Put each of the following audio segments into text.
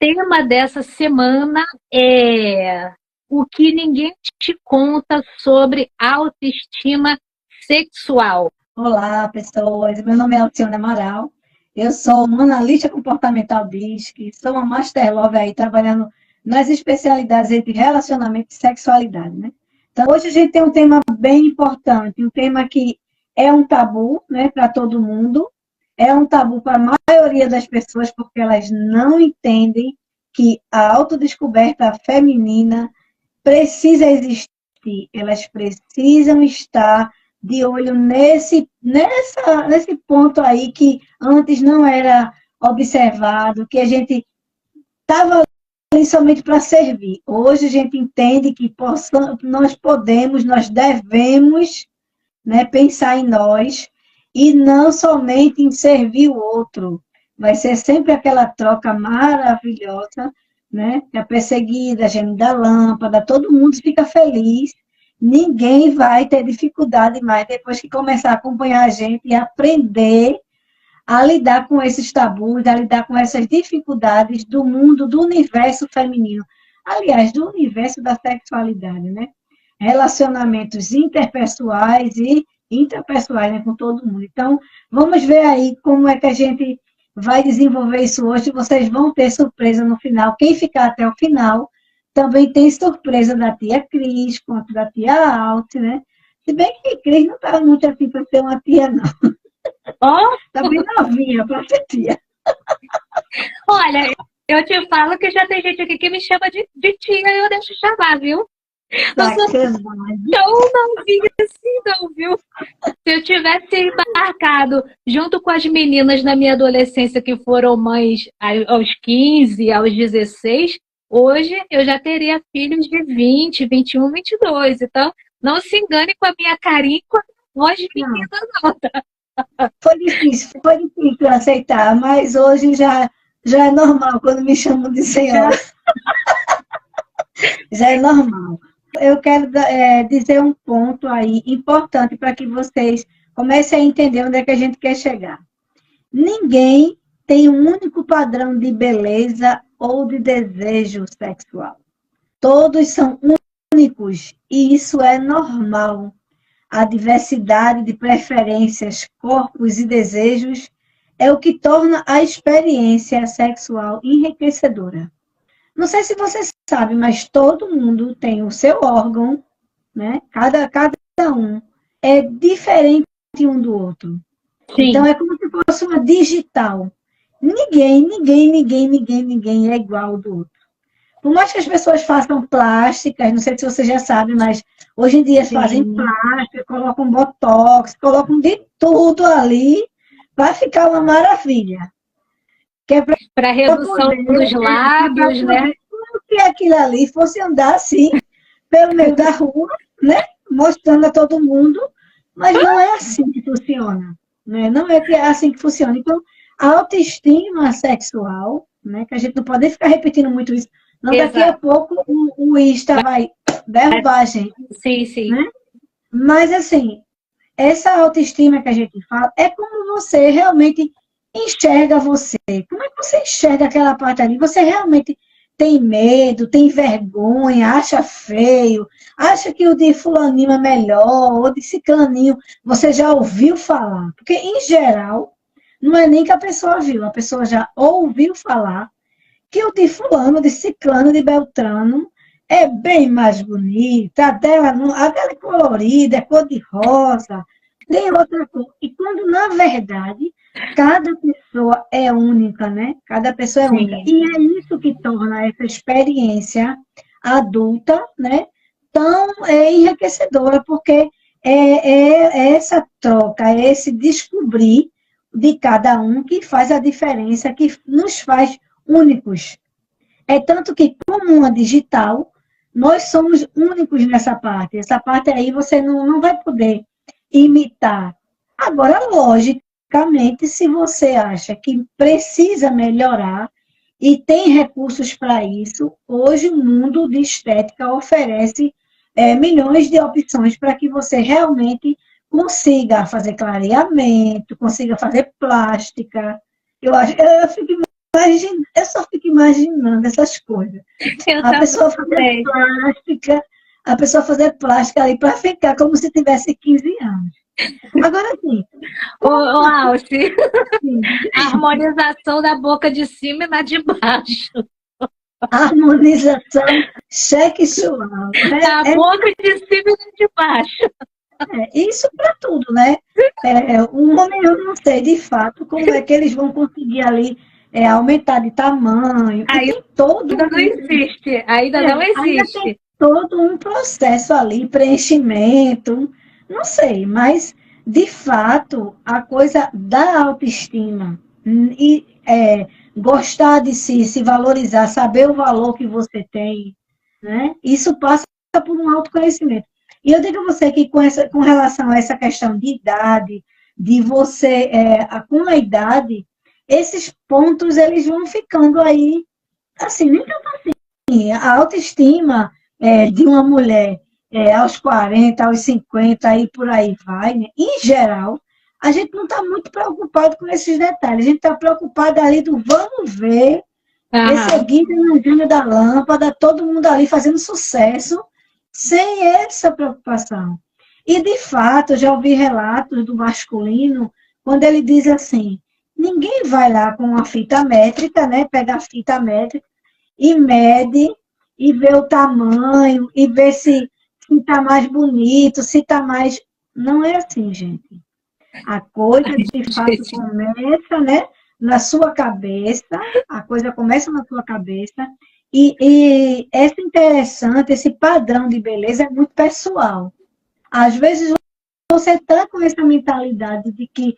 tema dessa semana é o que ninguém te conta sobre autoestima sexual. Olá, pessoas. Meu nome é Alcione Amaral. Eu sou uma analista comportamental DISC, sou uma Master Love aí, trabalhando nas especialidades entre relacionamento e sexualidade, né? Então, hoje a gente tem um tema bem importante, um tema que é um tabu, né, para todo mundo, é um tabu para a maioria das pessoas, porque elas não entendem que a autodescoberta feminina precisa existir, elas precisam estar de olho nesse ponto aí que antes não era observado, que a gente estava ali somente para servir. Hoje a gente entende que nós devemos, né, pensar em nós e não somente em servir o outro. Vai ser sempre aquela troca maravilhosa, né? A perseguida, a gêmea da lâmpada, todo mundo fica feliz. Ninguém vai ter dificuldade mais depois que começar a acompanhar a gente e aprender a lidar com esses tabus, a lidar com essas dificuldades do mundo, do universo feminino. Aliás, do universo da sexualidade, né? Relacionamentos interpessoais e intrapessoais, né, com todo mundo. Então, vamos ver aí como é que a gente vai desenvolver isso hoje. Vocês vão ter surpresa no final. Quem ficar até o final também tem surpresa da tia Cris, quanto da tia Alce, né? Se bem que a Cris não estava muito assim para ser uma tia, não. Oh, Está bem novinha para ser tia. olha, eu te falo que já tem gente aqui que me chama de tia e eu deixo chamar, viu? Não sou tão novinha assim, não, viu? Se eu tivesse embarcado junto com as meninas na minha adolescência que foram mães aos 15, aos 16, hoje eu já teria filhos de 20, 21, 22. Então, não se engane com a minha carinha e com a voz de menina, não. Foi difícil aceitar, mas hoje já é normal quando me chamam de senhora. Já é normal. Eu quero dizer um ponto aí importante para que vocês comecem a entender onde é que a gente quer chegar. Ninguém tem um único padrão de beleza ou de desejo sexual. Todos são únicos e isso é normal. A diversidade de preferências, corpos e desejos é o que torna a experiência sexual enriquecedora. Não sei se você sabe, mas todo mundo tem o seu órgão, né? Cada um é diferente um do outro. Sim. Então, é como se fosse uma digital. Ninguém é igual ao do outro. Por mais que as pessoas façam plásticas, não sei se você já sabe, mas hoje em dia fazem plástica, colocam botox, colocam de tudo ali, vai ficar uma maravilha. Que é para redução dos lábios, né? Como que aquilo ali fosse andar assim, pelo meio da rua, né? Mostrando a todo mundo, mas não é assim que funciona. Né? Não é assim que funciona. Então, a autoestima sexual, né? Que a gente não pode ficar repetindo muito isso, não, daqui a pouco o Insta vai derrubar a gente. Sim, sim. Né? Mas, assim, essa autoestima que a gente fala é como você realmente enxerga você. Como é que você enxerga aquela parte ali? Você realmente tem medo, tem vergonha, acha feio, acha que o de fulaninho é melhor, ou de ciclaninho, você já ouviu falar? Porque, em geral, não é nem que a pessoa viu, a pessoa já ouviu falar que o de fulano, de ciclano, de beltrano é bem mais bonita, a dela é colorida, é cor de rosa, tem outra cor. E quando, na verdade, cada pessoa é única, né? Cada pessoa é única. E é isso que torna essa experiência adulta, né, tão enriquecedora, porque é essa troca, é esse descobrir de cada um que faz a diferença, que nos faz únicos. É tanto que, como uma digital, nós somos únicos nessa parte. Essa parte aí você não vai poder imitar. Agora, logicamente, se você acha que precisa melhorar e tem recursos para isso, hoje o mundo de estética oferece milhões de opções para que você realmente consiga fazer clareamento, consiga fazer plástica. Eu fico eu só fico imaginando essas coisas. A pessoa fazer plástica, ali para ficar como se tivesse 15 anos. Agora sim. Alci, a harmonização da boca de cima e na de baixo. Harmonização sexual. A boca de cima e na de baixo. Isso para tudo, né? Um homem, eu não sei de fato como é que eles vão conseguir ali aumentar de tamanho. Ainda não existe. Ainda não existe. Ainda tem todo um processo ali, preenchimento, não sei, mas de fato a coisa da autoestima e gostar de si, se valorizar, saber o valor que você tem, né? Isso passa por um autoconhecimento. E eu digo a você que com relação a essa questão de idade, de você, com a idade, esses pontos eles vão ficando aí, assim, nem tanto assim. A autoestima de uma mulher aos 40, aos 50, e por aí vai, né? Em geral, a gente não está muito preocupado com esses detalhes. A gente está preocupado ali do vamos ver, seguindo no gênio da lâmpada, todo mundo ali fazendo sucesso, sem essa preocupação. E, de fato, eu já ouvi relatos do masculino, quando ele diz assim, ninguém vai lá com uma fita métrica, né? Pega a fita métrica e mede, e vê o tamanho, e vê se está mais bonito, se está mais... Não é assim, gente. A coisa, de fato, começa, né, na sua cabeça, a coisa começa na sua cabeça, e esse interessante, esse padrão de beleza é muito pessoal. Às vezes, você está com essa mentalidade de que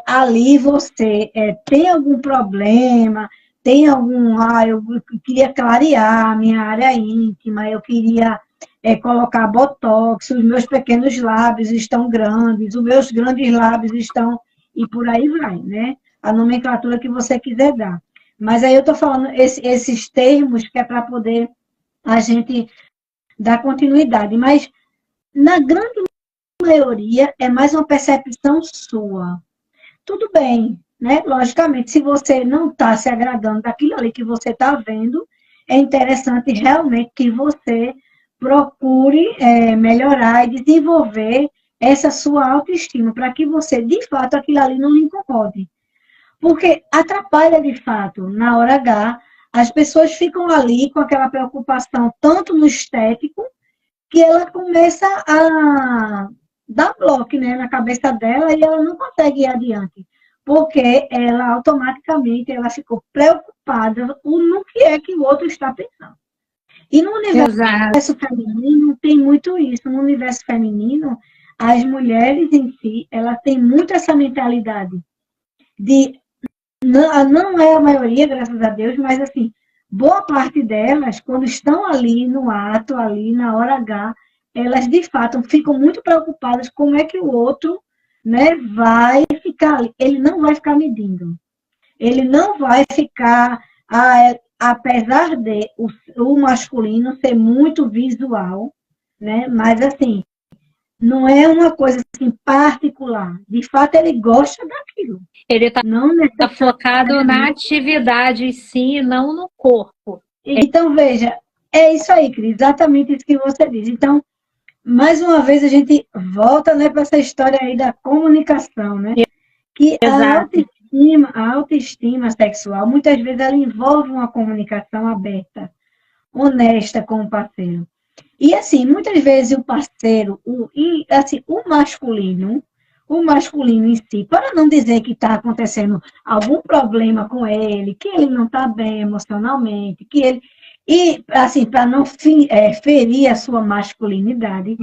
ali você tem algum problema, tem algum... eu queria clarear a minha área íntima, eu queria colocar botox, os meus pequenos lábios estão grandes, os meus grandes lábios estão... E por aí vai, né? A nomenclatura que você quiser dar. Mas aí eu estou falando esses termos que é para poder a gente dar continuidade. Mas, na grande maioria, é mais uma percepção sua. Tudo bem, né? Logicamente, se você não está se agradando daquilo ali que você está vendo, é interessante realmente que você procure melhorar e desenvolver essa sua autoestima, para que você, de fato, aquilo ali não lhe incomode. Porque atrapalha, de fato, na hora H, as pessoas ficam ali com aquela preocupação tanto no estético, que ela começa a dar bloco, né, na cabeça dela e ela não consegue ir adiante. Porque ela automaticamente ela ficou preocupada no que é que o outro está pensando. E no universo feminino tem muito isso. No universo feminino, as mulheres em si, elas têm muito essa mentalidade de... Não é a maioria, graças a Deus, mas assim, boa parte delas, quando estão ali no ato, ali na hora H, elas de fato ficam muito preocupadas como é que o outro, né, vai ficar ali. Ele não vai ficar medindo. Ele não vai ficar... apesar de o masculino ser muito visual, né? Mas assim, não é uma coisa assim particular. De fato, ele gosta daquilo. Ele está focado na atividade em si, não no corpo. Então, veja, é isso aí, Cris, exatamente isso que você diz. Então, mais uma vez, a gente volta, né, para essa história aí da comunicação, né? Que a autoestima sexual, muitas vezes, ela envolve uma comunicação aberta, honesta com o parceiro. E, assim, muitas vezes o parceiro, o masculino em si, para não dizer que está acontecendo algum problema com ele, que ele não está bem emocionalmente, que ele... E, assim, para não ferir a sua masculinidade,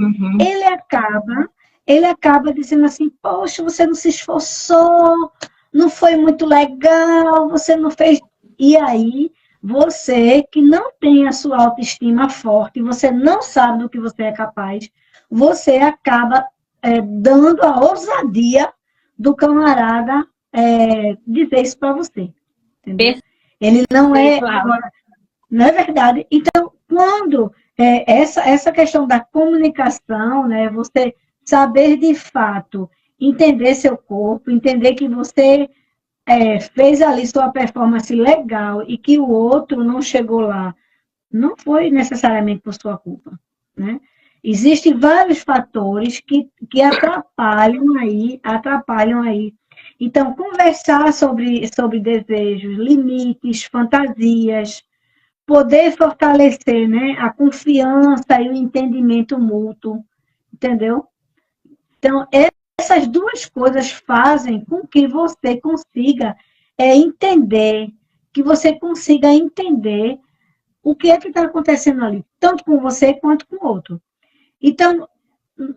ele acaba dizendo assim, poxa, você não se esforçou, não foi muito legal, você não fez... E aí, você que não tem a sua autoestima forte, você não sabe do que você é capaz, você acaba dando a ousadia do camarada dizer isso para você. Entendeu? Ele não é... Agora, não é verdade? Então, quando essa questão da comunicação, né, você saber de fato, entender seu corpo, entender que você fez ali sua performance legal e que o outro não chegou lá, não foi necessariamente por sua culpa, né? Existem vários fatores que atrapalham aí. Então, conversar sobre desejos, limites, fantasias, poder fortalecer, né, a confiança e o entendimento mútuo, entendeu? Então, essas duas coisas fazem com que você consiga entender, que você consiga entender o que é que está acontecendo ali, tanto com você quanto com o outro. Então,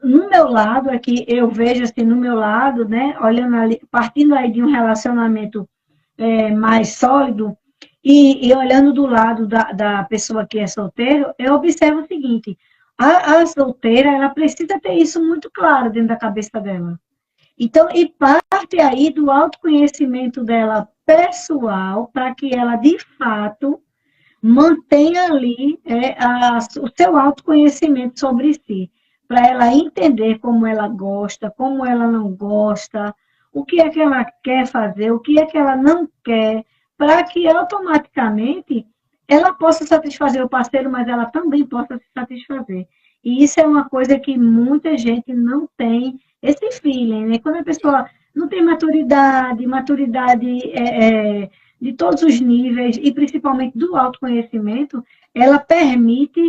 no meu lado, aqui, eu vejo assim, no meu lado, né, olhando ali, partindo aí de um relacionamento mais sólido, e olhando do lado da pessoa que é solteira, eu observo o seguinte, a solteira, ela precisa ter isso muito claro dentro da cabeça dela. Então, e parte aí do autoconhecimento dela pessoal, para que ela, de fato, mantenha ali o seu autoconhecimento sobre si, para ela entender como ela gosta, como ela não gosta, o que é que ela quer fazer, o que é que ela não quer, para que automaticamente ela possa satisfazer o parceiro, mas ela também possa se satisfazer. E isso é uma coisa que muita gente não tem esse feeling, né? Quando a pessoa não tem maturidade de todos os níveis, e principalmente do autoconhecimento, ela permite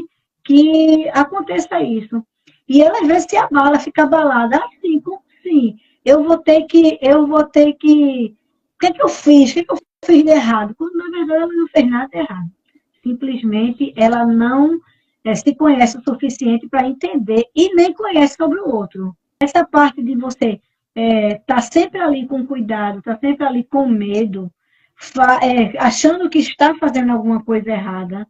que aconteça isso. E ela, às vezes, se abala, fica abalada. Assim, como assim? O que é que eu fiz? O que é que eu fiz de errado? Quando, na verdade, ela não fez nada de errado. Simplesmente, ela não se conhece o suficiente para entender e nem conhece sobre o outro. Essa parte de você tá sempre ali com cuidado, tá sempre ali com medo, achando que está fazendo alguma coisa errada,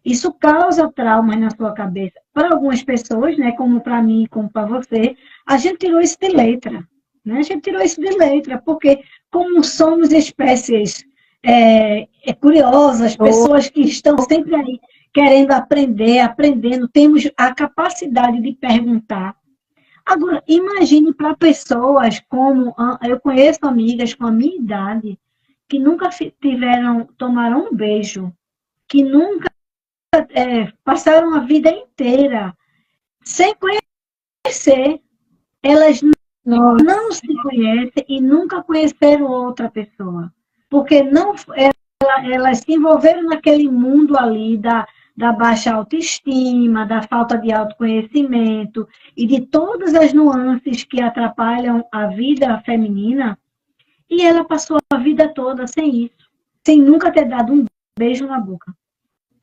isso causa traumas na sua cabeça. Para algumas pessoas, né, como para mim, como para você, a gente tirou isso de letra. Né? A gente tirou isso de letra, porque como somos espécies curiosas, pessoas que estão sempre aí querendo aprender, aprendendo, temos a capacidade de perguntar. Agora, imagine para pessoas como eu conheço amigas com a minha idade que nunca tomaram um beijo, que nunca passaram a vida inteira sem conhecer. Elas não se conhecem e nunca conheceram outra pessoa. Porque elas se envolveram naquele mundo ali da baixa autoestima, da falta de autoconhecimento e de todas as nuances que atrapalham a vida feminina, e ela passou a vida toda sem isso, sem nunca ter dado um beijo na boca.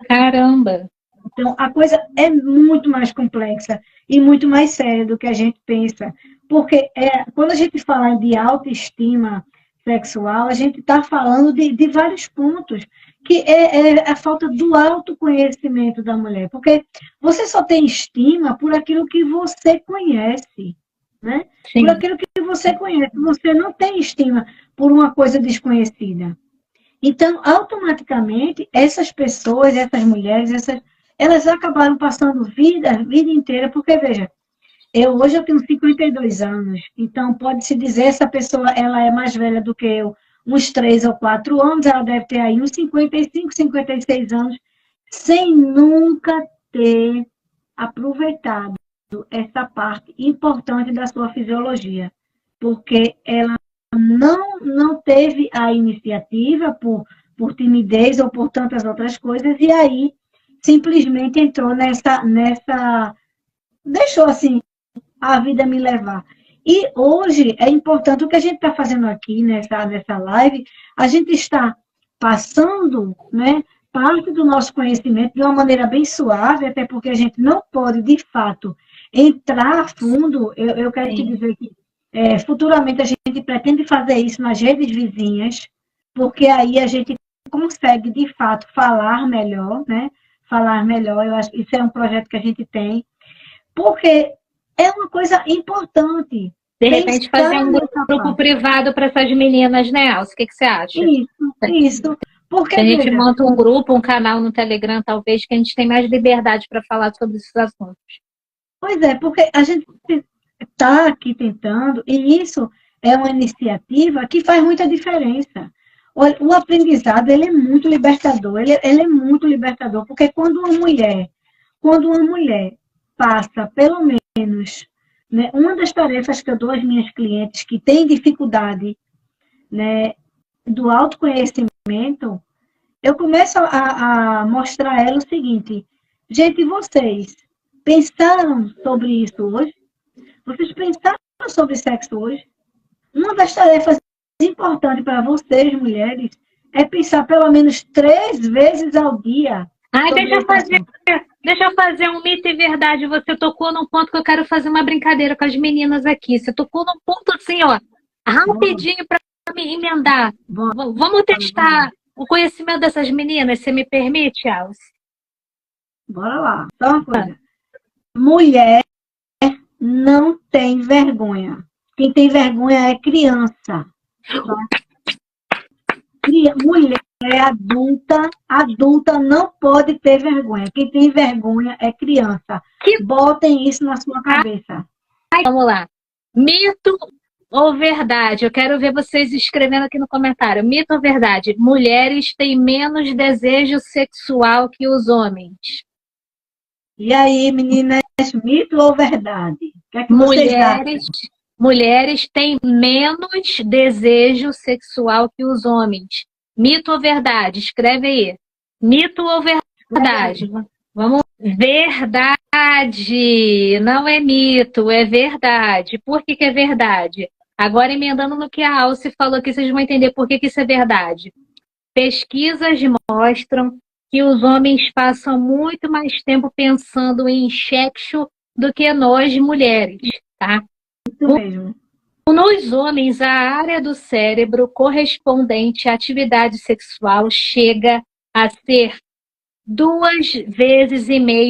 Caramba! Então, a coisa é muito mais complexa e muito mais séria do que a gente pensa, porque quando a gente fala de autoestima sexual, a gente está falando de vários pontos, que é a falta do autoconhecimento da mulher, porque você só tem estima por aquilo que você conhece, né? Sim. Por aquilo que você conhece, você não tem estima por uma coisa desconhecida. Então, automaticamente, essas pessoas, essas mulheres, elas acabaram passando a vida inteira, porque, veja, hoje eu tenho 52 anos, então pode-se dizer, essa pessoa ela é mais velha do que eu, uns 3 ou 4 anos, ela deve ter aí uns 55, 56 anos, sem nunca ter aproveitado essa parte importante da sua fisiologia, porque ela não teve a iniciativa por timidez ou por tantas outras coisas, e aí simplesmente entrou deixou assim a vida me levar. E hoje é importante o que a gente está fazendo aqui nessa live, a gente está passando, né, parte do nosso conhecimento de uma maneira bem suave, até porque a gente não pode, de fato, entrar a fundo. Eu quero te dizer que futuramente a gente pretende fazer isso nas redes vizinhas, porque aí a gente consegue, de fato, falar melhor, né? Falar melhor, eu acho que isso é um projeto que a gente tem, porque é uma coisa importante. De repente, fazer um grupo privado para essas meninas, né, Alce? O que você acha? Isso. Porque, a gente monta um grupo, um canal no Telegram, talvez, que a gente tenha mais liberdade para falar sobre esses assuntos. Pois é, porque a gente está aqui tentando, e isso é uma iniciativa que faz muita diferença. Olha, o aprendizado, ele é muito libertador, ele é muito libertador, porque quando uma mulher passa, pelo menos, né, uma das tarefas que eu dou às minhas clientes que têm dificuldade, né, do autoconhecimento, eu começo a mostrar a ela o seguinte: gente, vocês pensaram sobre isso hoje? Vocês pensaram sobre sexo hoje? Uma das tarefas importantes para vocês, mulheres, é pensar pelo menos 3 vezes ao dia. Ai, deixa eu fazer um mito e verdade. Você tocou num ponto que eu quero fazer uma brincadeira com as meninas aqui. Você tocou num ponto assim, ó, rapidinho para me emendar. Vamos testar o conhecimento dessas meninas, você me permite, Alce? Bora lá. Só uma coisa. Mulher não tem vergonha. Quem tem vergonha é criança. Mulher adulta não pode ter vergonha. Quem tem vergonha é criança. Botem isso na sua cabeça. Vamos lá. Mito ou verdade? Eu quero ver vocês escrevendo aqui no comentário. Mito ou verdade? Mulheres têm menos desejo sexual que os homens. E aí, meninas, mito ou verdade? O que é que vocês acham? Mulheres têm menos desejo sexual que os homens. Mito ou verdade? Escreve aí. Mito ou verdade? Vamos. Verdade. Não é mito, é verdade. Por que é verdade? Agora, emendando no que a Alce falou aqui, vocês vão entender por que isso é verdade. Pesquisas mostram que os homens passam muito mais tempo pensando em sexo do que nós, mulheres, tá? Isso mesmo. Nos homens, a área do cérebro correspondente à atividade sexual chega a ser 2,5 vezes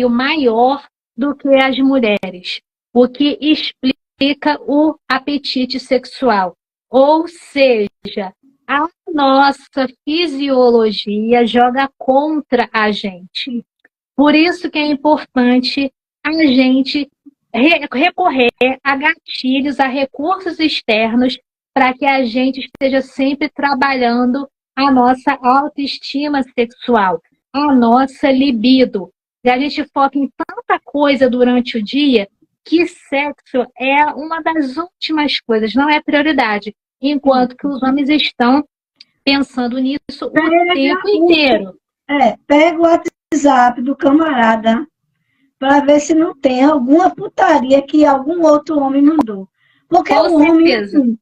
maior do que as mulheres, o que explica o apetite sexual. Ou seja, a nossa fisiologia joga contra a gente. Por isso que é importante a gente recorrer a gatilhos, a recursos externos, para que a gente esteja sempre trabalhando a nossa autoestima sexual, a nossa libido. E a gente foca em tanta coisa durante o dia que sexo é uma das últimas coisas, não é prioridade. Enquanto que os homens estão pensando nisso o tempo inteiro. Pega o WhatsApp do camarada para ver se não tem alguma putaria que algum outro homem mandou. Porque o homem, assim,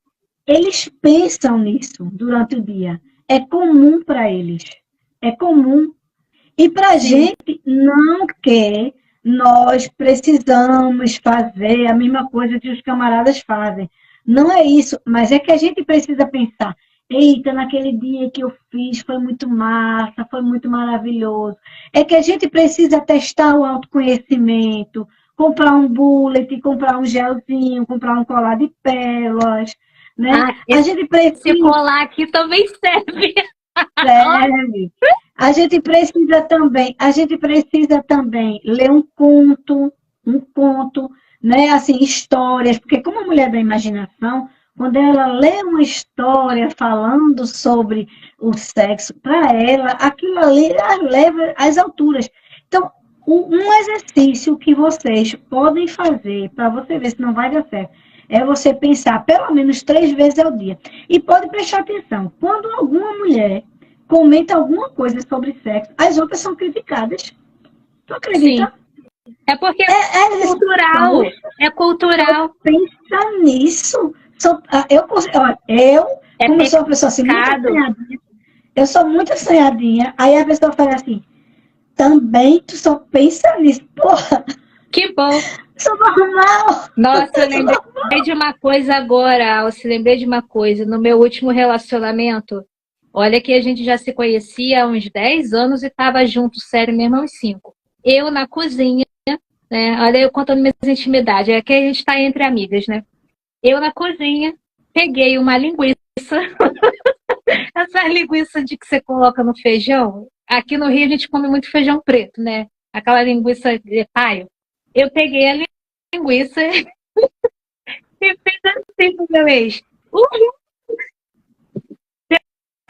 eles pensam nisso durante o dia. É comum para eles. É comum. E para a gente não quer, nós precisamos fazer a mesma coisa que os camaradas fazem. Não é isso, mas é que a gente precisa pensar: eita, naquele dia que eu fiz foi muito massa, foi muito maravilhoso. É que a gente precisa testar o autoconhecimento, comprar um bullet, comprar um gelzinho, comprar um colar de pérolas, né? A gente precisa... Esse colar aqui também serve. Serve. A gente precisa também ler um conto, né? Assim, histórias, porque como a mulher da imaginação, quando ela lê uma história falando sobre o sexo, para ela, aquilo ali a leva às alturas. Então, um exercício que vocês podem fazer, para você ver se não vai dar certo, é você pensar pelo menos 3 vezes ao dia. E pode prestar atenção, quando alguma mulher comenta alguma coisa sobre sexo, as outras são criticadas. Tu acredita? Sim. É porque é cultural. É cultural. Pensa nisso. Eu como sou uma pessoa assim, muito assanhadinha, eu sou muito assanhadinha, aí a pessoa fala assim: também tu só pensa nisso, porra. Que bom. Sou normal. Nossa, eu lembrei de uma coisa agora, Alce, lembrei de uma coisa. No meu último relacionamento, olha que a gente já se conhecia há uns 10 anos e estava junto, sério mesmo, uns 5. Eu na cozinha, né? Olha eu contando minhas intimidades, é que a gente está entre amigas, né? Eu na cozinha, peguei uma linguiça, essa linguiça de que você coloca no feijão. Aqui no Rio a gente come muito feijão preto, né? Aquela linguiça de paio. Eu peguei a linguiça e fiz assim pro meu ex: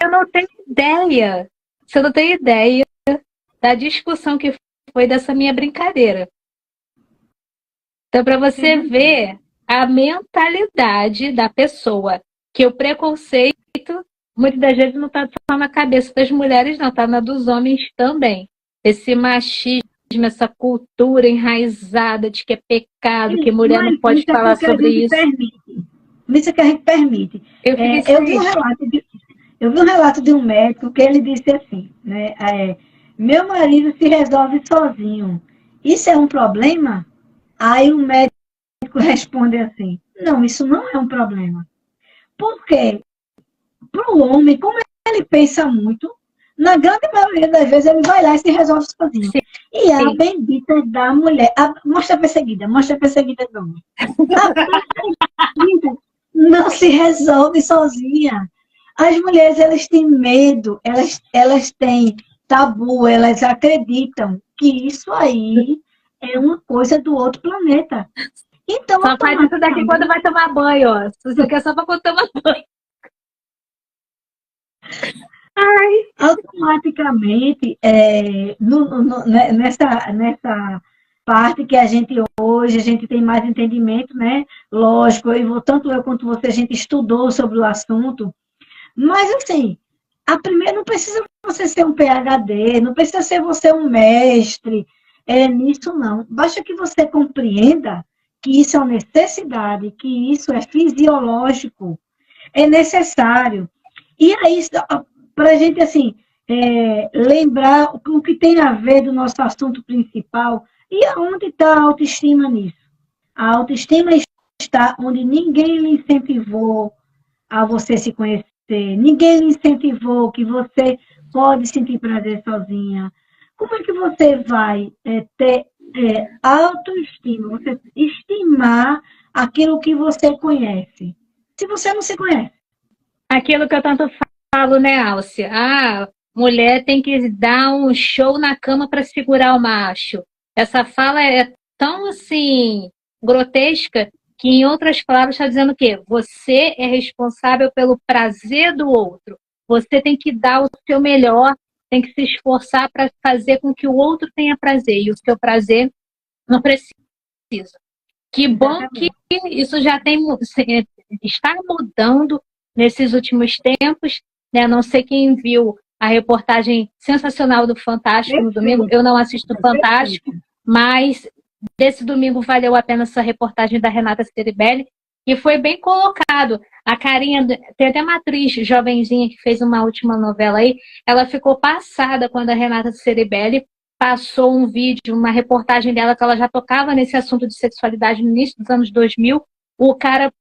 Eu não tenho ideia. Você não tem ideia da discussão que foi dessa minha brincadeira. Então, para você ver a mentalidade da pessoa, que o preconceito, muitas das vezes, não está só na cabeça das mulheres, não, está na dos homens também. Esse machismo, essa cultura enraizada de que é pecado, que mulher não pode falar sobre isso. Isso é que a gente permite. Eu vi um relato de um médico que ele disse assim, né? Meu marido se resolve sozinho. Isso é um problema? Aí o médico responde assim, não, isso não é um problema. Por quê? Para o homem, como ele pensa muito, na grande maioria das vezes ele vai lá e se resolve sozinho. Sim. E a bendita da mulher, mostra a perseguida do homem. A perseguida não se resolve sozinha. As mulheres, elas têm medo, elas têm tabu, elas acreditam que isso aí é uma coisa do outro planeta. Então, só faz isso daqui quando vai tomar banho, ó. Isso aqui é só para quando tomar banho. Ai. Automaticamente, nessa parte que a gente tem mais entendimento, né? Lógico, tanto eu quanto você, a gente estudou sobre o assunto. Mas, assim, não precisa você ser um PhD, não precisa ser você um mestre nisso, não. Basta que você compreenda que isso é uma necessidade, que isso é fisiológico, é necessário. E aí, para a gente, assim, lembrar o que tem a ver do nosso assunto principal, e aonde está a autoestima nisso? A autoestima está onde ninguém lhe incentivou a você se conhecer, ninguém lhe incentivou que você pode sentir prazer sozinha. Como é que você vai ter autoestima, você estimar aquilo que você conhece, se você não se conhece? Aquilo que eu tanto falo, né, Alcia? Mulher tem que dar um show na cama para segurar o macho. Essa fala é tão, assim, grotesca, que em outras palavras está dizendo o quê? Você é responsável pelo prazer do outro. Você tem que dar o seu melhor, tem que se esforçar para fazer com que o outro tenha prazer. E o seu prazer não precisa. Que bom que isso já está mudando nesses últimos tempos. Né? Não sei quem viu a reportagem sensacional do Fantástico no domingo. Eu não assisto Fantástico, mas desse domingo valeu a pena essa reportagem da Renata Ceribelli, e foi bem colocado. A carinha, tem até uma atriz jovenzinha que fez uma última novela aí, ela ficou passada quando a Renata Ceribelli passou um vídeo, uma reportagem dela, que ela já tocava nesse assunto de sexualidade no início dos anos 2000. O cara,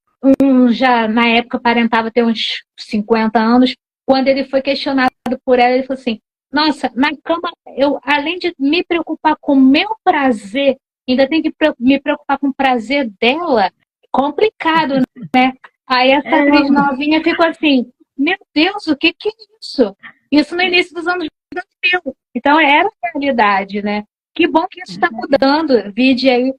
já na época, aparentava ter uns 50 anos. Quando ele foi questionado por ela, ele falou assim, nossa, na cama, eu, além de me preocupar com o meu prazer, ainda tenho que me preocupar com o prazer dela. Complicado, né? Aí essa atriz novinha ficou assim, meu Deus, o que é isso? Isso no início dos anos 2000. Então era a realidade, né? Que bom que isso está mudando. Vide aí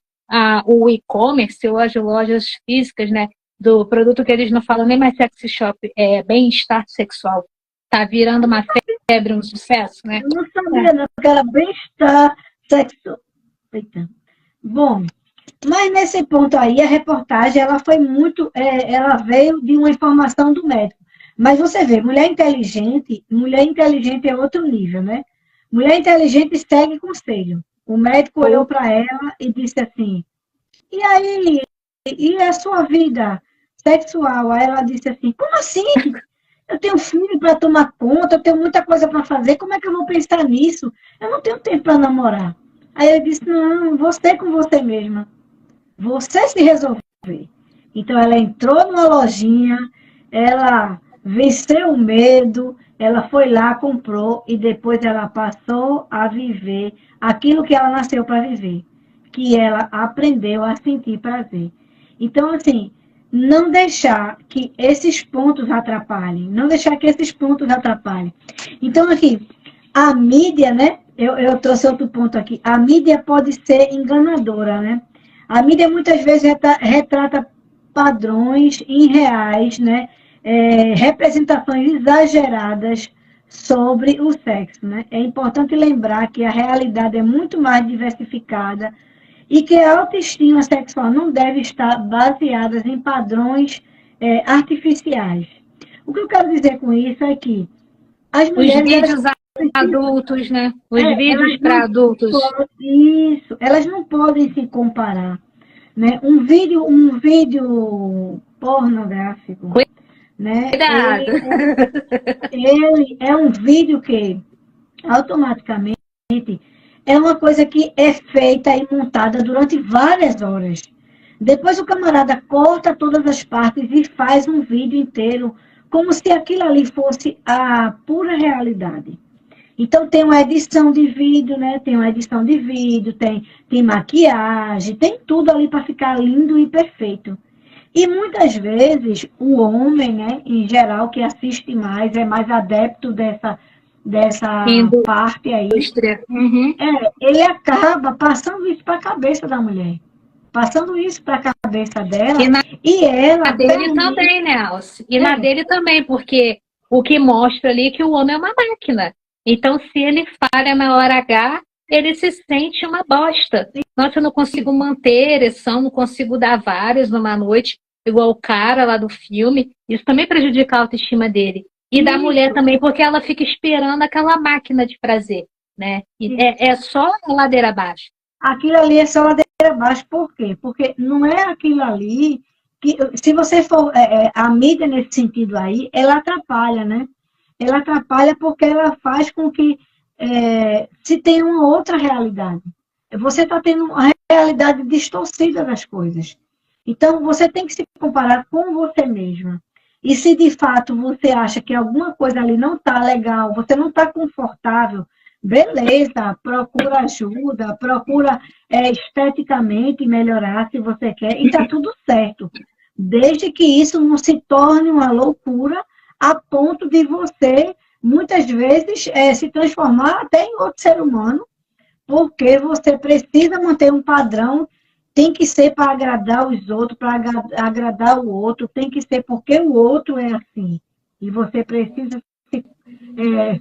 o e-commerce, ou as lojas físicas, né? Do produto que eles não falam nem mais sexy shop, é bem-estar sexual. Tá virando uma febre, um sucesso, né? Eu não sabia, não, porque era bem-estar sexual. Eita. Bom, mas nesse ponto aí, a reportagem, ela foi muito, ela veio de uma informação do médico. Mas você vê, mulher inteligente é outro nível, né? Mulher inteligente segue conselho. O médico olhou para ela e disse assim, e aí, e a sua vida sexual? Aí ela disse assim, como assim? Eu tenho filho para tomar conta, eu tenho muita coisa para fazer, como é que eu vou pensar nisso? Eu não tenho tempo para namorar. Aí ele disse, não, você com você mesma. Você se resolver. Então ela entrou numa lojinha, ela venceu o medo, ela foi lá, comprou e depois ela passou a viver aquilo que ela nasceu para viver, que ela aprendeu a sentir prazer. Então, assim, não deixar que esses pontos atrapalhem, Então, aqui, a mídia, né? Eu trouxe outro ponto aqui. A mídia pode ser enganadora, né? A mídia muitas vezes retrata padrões irreais, né? Representações exageradas sobre o sexo, né? É importante lembrar que a realidade é muito mais diversificada e que a autoestima sexual não deve estar baseada em padrões artificiais. O que eu quero dizer com isso é que as Os mulheres vídeos adultos, né? Os vídeos para adultos. isso, elas não podem se comparar, né? Um vídeo pornográfico, né? Cuidado. Ele é um vídeo que automaticamente é uma coisa que é feita e montada durante várias horas. Depois o camarada corta todas as partes e faz um vídeo inteiro, como se aquilo ali fosse a pura realidade. Então tem uma edição de vídeo, né? Tem uma edição de vídeo, tem maquiagem, tem tudo ali para ficar lindo e perfeito. E muitas vezes o homem, né, em geral, que assiste mais, é mais adepto dessa parte aí, Uhum. ele acaba passando isso para a cabeça da mulher. Passando isso para a cabeça dela. E ela dele também, né, Alce? E na dele também, porque o que mostra ali é que o homem é uma máquina. Então, se ele falha na hora H, ele se sente uma bosta. Nossa, eu não consigo manter ereção, não consigo dar várias numa noite, igual o cara lá do filme. Isso também prejudica a autoestima dele. E da mulher também, porque ela fica esperando aquela máquina de prazer, né? E é só a ladeira abaixo. Aquilo ali é só ladeira abaixo, por quê? Porque não é aquilo ali que, se você for, a mídia nesse sentido aí, ela atrapalha, né? Ela atrapalha porque ela faz com que se tenha uma outra realidade. Você está tendo uma realidade distorcida das coisas. Então, você tem que se comparar com você mesma. E se de fato você acha que alguma coisa ali não está legal, você não está confortável, beleza, procura ajuda, procura esteticamente melhorar se você quer, e está tudo certo. Desde que isso não se torne uma loucura a ponto de você, muitas vezes, se transformar até em outro ser humano, porque você precisa manter um padrão, tem que ser para agradar os outros, para agradar o outro, tem que ser porque o outro é assim. E você precisa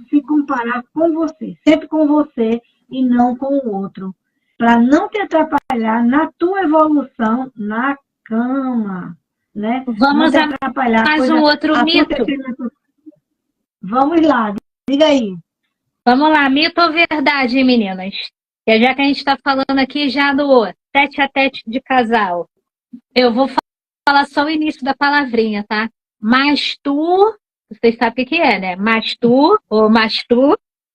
se comparar com você, sempre com você e não com o outro, para não te atrapalhar na tua evolução na cama, né? Vamos atrapalhar mais um outro mito. Vamos lá, diga aí. Vamos lá, mito ou verdade, meninas? E já que a gente está falando aqui já do tete a tete de casal, eu vou falar só o início da palavrinha, tá? Mas tu, vocês sabem o que é, né? Mas tu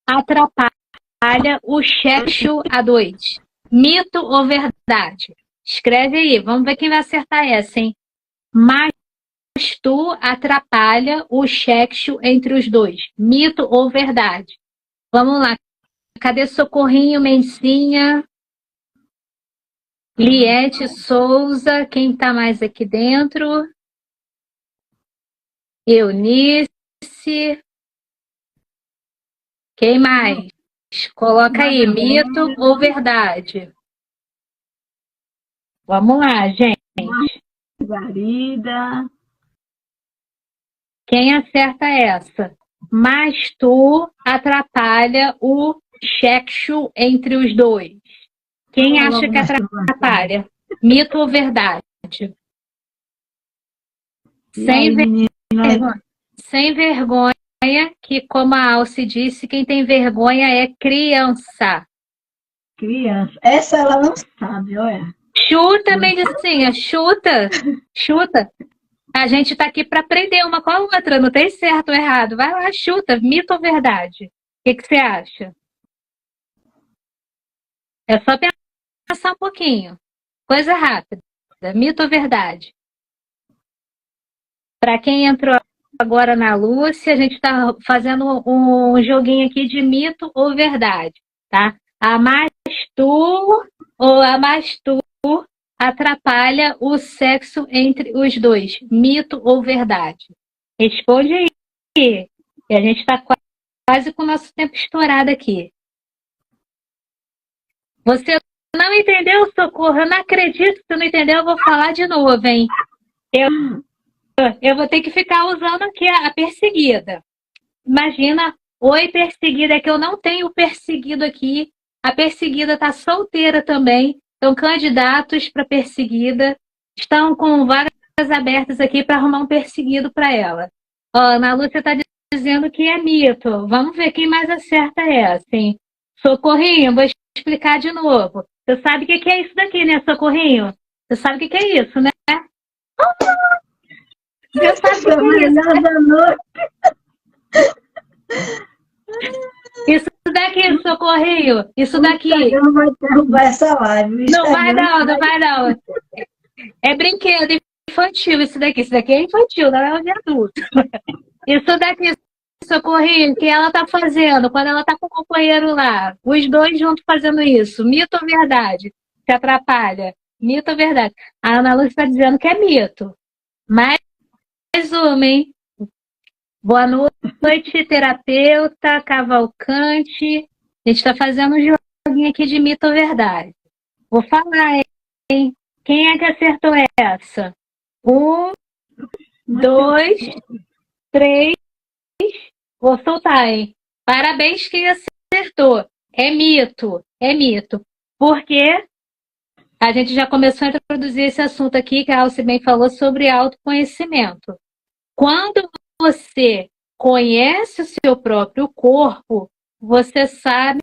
atrapalha o sexo a dois. Mito ou verdade? Escreve aí, vamos ver quem vai acertar essa, hein? Mas tu atrapalha o sexo entre os dois. Mito ou verdade? Vamos lá. Cadê Socorrinho, Mencinha? Liette Souza. Quem está mais aqui dentro? Eunice. Quem mais? Coloca aí, mito ou verdade? Vamos lá, gente. Margarida. Quem acerta essa? Mas tu atrapalha o sexo entre os dois. Quem acha que atrapalha? Mito ou verdade? Sem vergonha, que como a Alce disse, quem tem vergonha é criança. Criança. Essa ela não sabe, olha. Chuta, Mendicinha, chuta. Chuta. A gente tá aqui para aprender uma com a outra, não tem certo ou errado. Vai lá, chuta, mito ou verdade? O que você acha? É só pensar um pouquinho. Coisa rápida. Mito ou verdade? Para quem entrou agora na Lúcia, a gente está fazendo um joguinho aqui de mito ou verdade, tá? A mais tu ou a mais tu atrapalha o sexo entre os dois. Mito ou verdade? Responde aí. E a gente está quase com o nosso tempo estourado aqui. Você não entendeu, Socorro? Eu não acredito que você não entendeu. Eu vou falar de novo, hein? Eu vou ter que ficar usando aqui a perseguida. Imagina, oi perseguida, é que eu não tenho perseguido aqui. A perseguida está solteira também. Então, candidatos para perseguida estão com vagas abertas aqui para arrumar um perseguido para ela. Ó, Ana Lúcia está dizendo que é mito. Vamos ver quem mais acerta essa, hein? Socorrinho, vou explicar de novo. Você sabe o que é isso daqui, né, Socorrinho? Você sabe o que é isso, né? Você sabe o que é isso? Isso daqui, Socorrinho. Isso daqui. Não vai derrubar essa live. Não vai não, não vai não. É brinquedo infantil isso daqui. Isso daqui é infantil, não é de adulto. Isso daqui, Socorrinho, que ela tá fazendo quando ela tá com o companheiro lá. Os dois juntos fazendo isso. Mito ou verdade? Se atrapalha. Mito ou verdade? A Ana Lúcia está dizendo que é mito. Mais uma, hein? Boa noite, terapeuta, Cavalcante. A gente está fazendo um joguinho aqui de mito ou verdade. Vou falar, hein? Quem é que acertou essa? 1, 2, 3. Vou soltar, hein? Parabéns quem acertou. É mito, é mito. Porque a gente já começou a introduzir esse assunto aqui, que a Alce bem falou sobre autoconhecimento. Quando você conhece o seu próprio corpo, você sabe.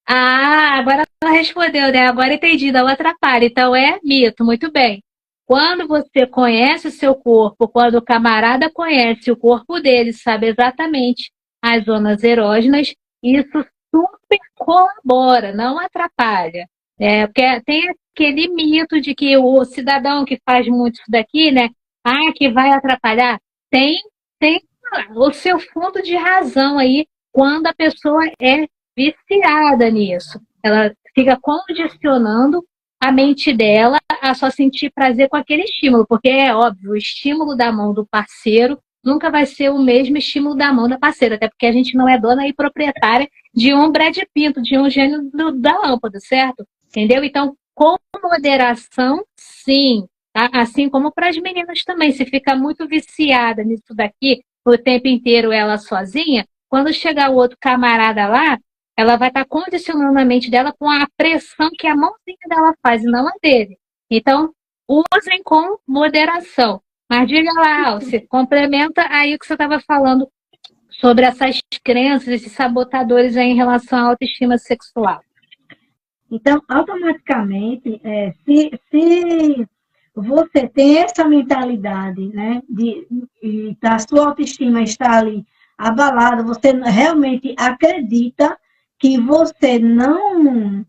Ah, agora ela respondeu, né? Agora entendi, não atrapalha. Então é mito, muito bem. Quando você conhece o seu corpo, quando o camarada conhece o corpo dele, sabe exatamente as zonas erógenas, isso super colabora, não atrapalha. Porque tem aquele mito de que o cidadão que faz muito isso daqui, né? Ah, que vai atrapalhar. Tem o seu fundo de razão aí quando a pessoa é viciada nisso. Ela fica condicionando a mente dela a só sentir prazer com aquele estímulo, porque é óbvio, o estímulo da mão do parceiro nunca vai ser o mesmo estímulo da mão da parceira, até porque a gente não é dona e proprietária de um Brad Pinto, de um gênio da lâmpada, certo? Entendeu? Então, com moderação, sim. Tá? Assim como para as meninas também, se fica muito viciada nisso daqui, o tempo inteiro ela sozinha, quando chegar o outro camarada lá, ela vai estar condicionando a mente dela com a pressão que a mãozinha dela faz, e não a dele. Então, usem com moderação. Mas diga lá, Alce, complementa aí o que você estava falando sobre essas crenças, esses sabotadores aí em relação à autoestima sexual. Então, automaticamente, se você tem essa mentalidade, né, da sua autoestima estar ali abalada, você realmente acredita que você não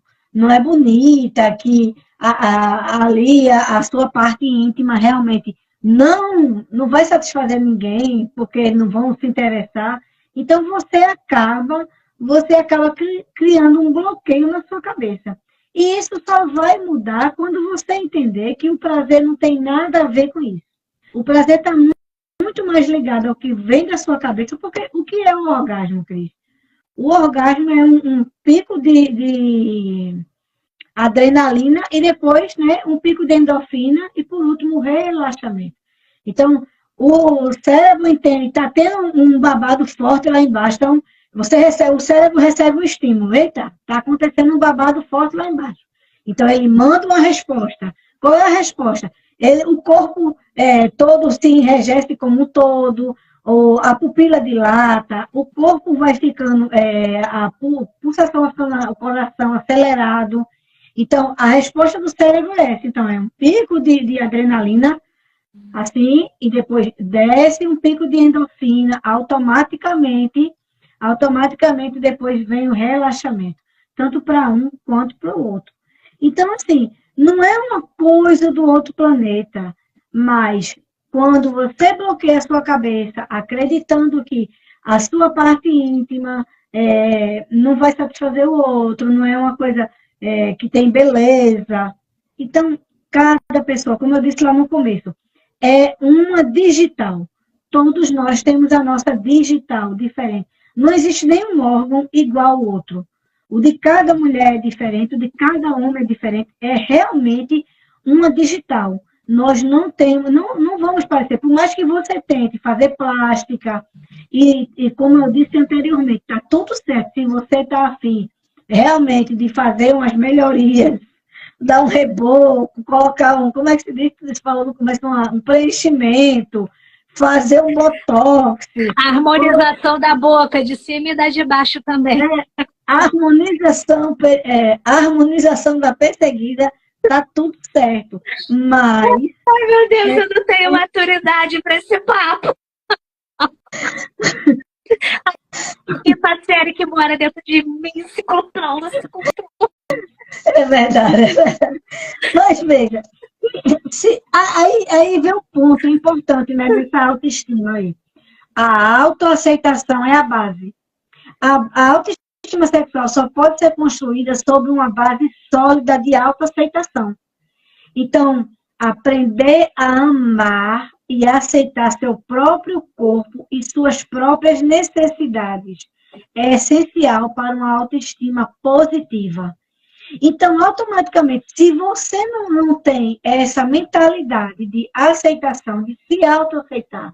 é bonita, que ali a sua parte íntima realmente não vai satisfazer ninguém, porque não vão se interessar. Então, você acaba criando um bloqueio na sua cabeça. E isso só vai mudar quando você entender que o prazer não tem nada a ver com isso. O prazer está muito mais ligado ao que vem da sua cabeça, porque o que é o orgasmo, Cris? O orgasmo é um pico de adrenalina e depois, né, um pico de endorfina e, por último, o relaxamento. Então, o cérebro entende, está tendo um babado forte lá embaixo, então o cérebro recebe um estímulo. Eita, está acontecendo um babado forte lá embaixo. Então, ele manda uma resposta. Qual é a resposta? O corpo todo se enrijece como um todo, ou a pupila dilata, o corpo vai ficando, a pulsação vai ficando, o coração acelerado. Então, a resposta do cérebro é essa. Então, é um pico de adrenalina, assim, e depois desce um pico de endorfina, automaticamente depois vem o relaxamento, tanto para um quanto para o outro. Então, assim, não é uma coisa do outro planeta, mas quando você bloqueia a sua cabeça, acreditando que a sua parte íntima não vai satisfazer o outro, não é uma coisa que tem beleza. Então, cada pessoa, como eu disse lá no começo, é uma digital. Todos nós temos a nossa digital diferente. Não existe nenhum órgão igual ao outro. O de cada mulher é diferente, o de cada homem é diferente. É realmente uma digital. nós não temos, não vamos parecer, por mais que você tente fazer plástica, e como eu disse anteriormente, está tudo certo, se você está afim realmente de fazer umas melhorias, dar um reboco, colocar como é que se diz, você falou no começo, um preenchimento, fazer um botox. A harmonização da boca, de cima e da de baixo também. A harmonização da perseguida, tá tudo certo. Mas. Ai, meu Deus, eu não tenho maturidade para esse papo. Essa série que mora dentro de mim se controla, se controla. É verdade, é verdade. Mas veja, aí vem um ponto importante, né, dessa autoestima aí. A autoaceitação é a base. A autoestima sexual só pode ser construída sobre uma base sólida de autoaceitação. Então, aprender a amar e aceitar seu próprio corpo e suas próprias necessidades é essencial para uma autoestima positiva. Então, automaticamente, se você não tem essa mentalidade de aceitação, de se autoaceitar,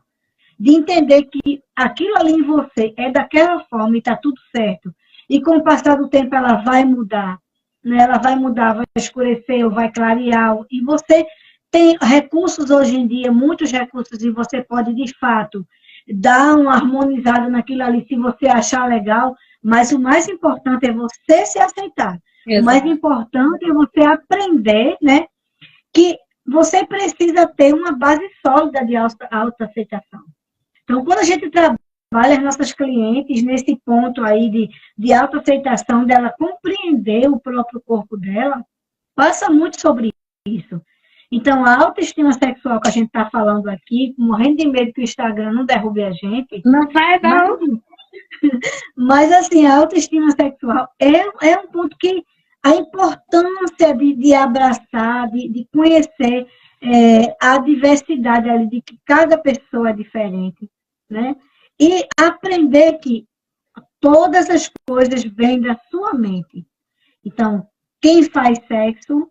de entender que aquilo ali em você é daquela forma e está tudo certo, e com o passar do tempo ela vai mudar, né? Ela vai mudar, vai escurecer, ou vai clarear, e você tem recursos hoje em dia, muitos recursos, e você pode, de fato, dar uma harmonizada naquilo ali, se você achar legal, mas o mais importante é você se aceitar. Exato. O mais importante é você aprender, né, que você precisa ter uma base sólida de autoaceitação. Então, quando a gente trabalha as nossas clientes nesse ponto aí de autoaceitação, dela compreender o próprio corpo dela, passa muito sobre isso. Então, a autoestima sexual que a gente está falando aqui, morrendo de medo que o Instagram não derrube a gente. Não vai, não. Mas assim, a autoestima sexual é um ponto que a importância de abraçar, de conhecer a diversidade ali, de que cada pessoa é diferente, né? E aprender que todas as coisas vêm da sua mente. Então, quem faz sexo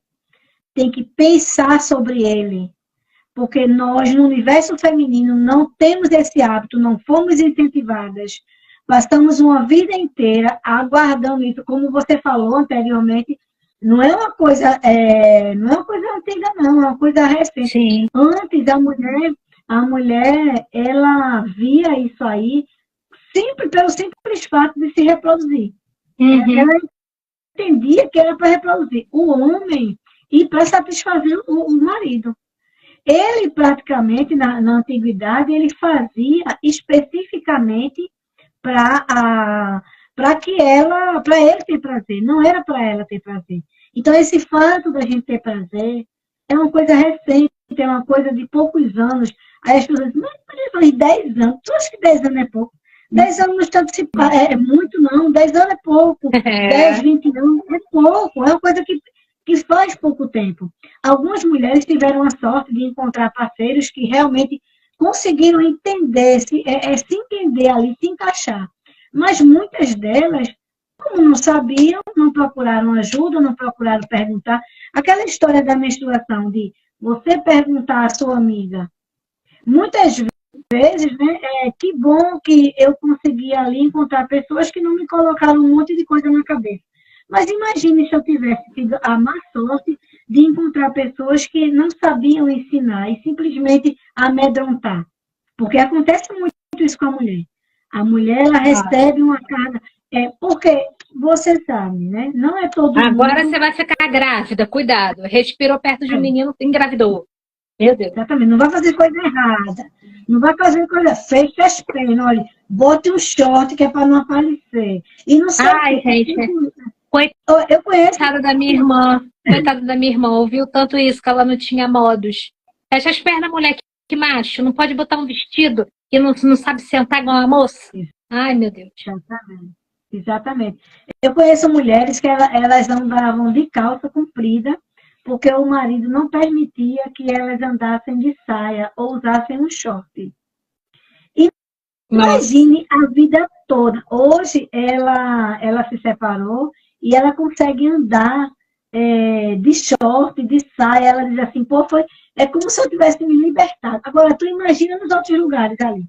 tem que pensar sobre ele, porque nós, no universo feminino, não temos esse hábito, não fomos incentivadas. Passamos uma vida inteira aguardando isso, como você falou anteriormente, não é uma coisa antiga, não, é uma coisa recente. Sim. Antes, a mulher, ela via isso aí pelo simples fato de se reproduzir. Uhum. Ela entendia que era para reproduzir. O homem, e para satisfazer o marido. Ele, praticamente, na antiguidade, ele fazia especificamente para ele ter prazer, não era para ela ter prazer. Então, esse fato da gente ter prazer é uma coisa recente, é uma coisa de poucos anos. Aí as pessoas dizem, mas 10 anos, tu acha que 10 anos é pouco? 10 anos não tanto é muito, não, 10 anos é pouco, 10, 20 anos é pouco, é uma coisa que faz pouco tempo. Algumas mulheres tiveram a sorte de encontrar parceiros que realmente conseguiram entender, se entender ali, se encaixar. Mas muitas delas, como não sabiam, não procuraram ajuda, não procuraram perguntar. Aquela história da menstruação, de você perguntar à sua amiga. Muitas vezes, né, que bom que eu consegui ali encontrar pessoas que não me colocaram um monte de coisa na cabeça. Mas imagine se eu tivesse tido a má sorte de encontrar pessoas que não sabiam ensinar e simplesmente amedrontar. Porque acontece muito isso com a mulher. A mulher, ela recebe uma carga. Porque você sabe, né? Não é todo mundo. Agora você vai ficar grávida, cuidado. Respirou perto de um menino, engravidou. Meu Deus. Exatamente, não vai fazer coisa errada. Não vai fazer coisa feia, as pernas. Olha, bote um short que é para não aparecer. E não sabe. Ai, gente. Eu conheço. Coitada da minha irmã, ouviu tanto isso que ela não tinha modos. Fecha as pernas, mulher, que macho, não pode botar um vestido e não sabe sentar igual uma moça. Ai, meu Deus. Exatamente. Eu conheço mulheres que elas andavam de calça comprida porque o marido não permitia que elas andassem de saia ou usassem um short. E imagine a vida toda. Hoje ela se separou e ela consegue andar de short, de saia. Ela diz assim, pô, É como se eu tivesse me libertado. Agora, tu imagina nos outros lugares ali.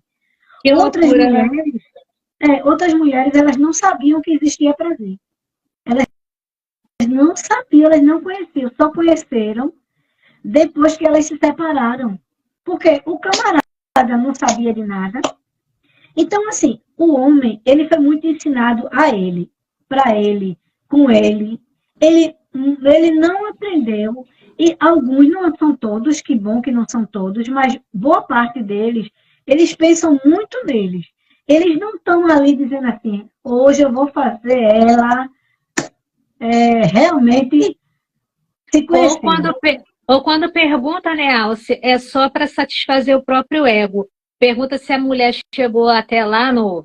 Que loucura, né? Outras mulheres, elas não sabiam que existia prazer. Elas não sabiam, elas não conheciam, só conheceram depois que elas se separaram. Porque o camarada não sabia de nada. Então, assim, o homem, ele foi muito ensinado a ele, para ele, com ele. Ele não aprendeu, e alguns, não são todos, que bom que não são todos, mas boa parte deles, eles pensam muito neles. Eles não estão ali dizendo assim, hoje eu vou fazer ela realmente se conhecer. Ou quando pergunta, né, Alce, é só para satisfazer o próprio ego. Pergunta se a mulher chegou até lá no...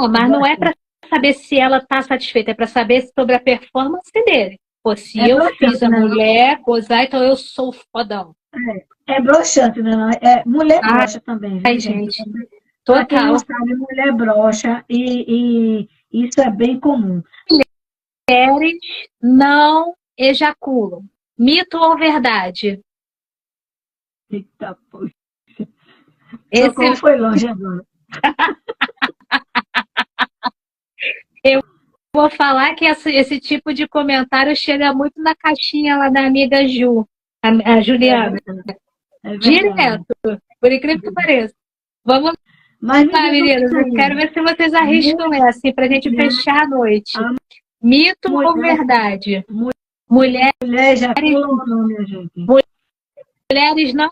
mas não é para saber se ela está satisfeita, é para saber sobre a performance dele. Pô, se eu fiz a mulher gozar, então eu sou fodão. É broxante, né? Mulher broxa também. Ai, gente. Total. Pra quem não sabe, mulher broxa, e isso é bem comum. Mulheres não ejaculam. Mito ou verdade? Eita, poxa. Esse foi longe agora. Eu vou falar que esse tipo de comentário chega muito na caixinha lá da amiga Ju, a Juliana. Direto, por incrível que pareça. Vamos lá, meninas. Eu quero ver se vocês arriscam essa, assim, pra gente fechar a noite. Mito ou verdade? Mulheres não.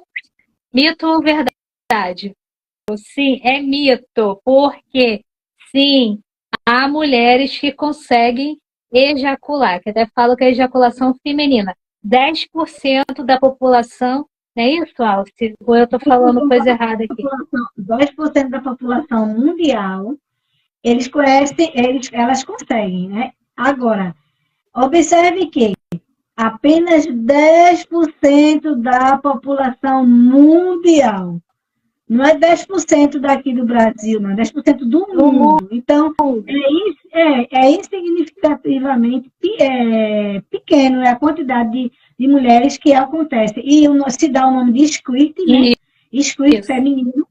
Mito ou verdade? Sim, é mito, porque sim, há mulheres que conseguem ejacular, que até falo que é ejaculação feminina. 10% da população, não é isso, Alce? Ou eu estou falando coisa errada aqui? 10% da população mundial, elas conseguem, né? Agora, observe que apenas 10% da população mundial, não é 10% daqui do Brasil, não é 10% do mundo. Então, é insignificativamente pequeno a quantidade de mulheres que acontece. E se dá o nome de squirt, né? Squirt feminino,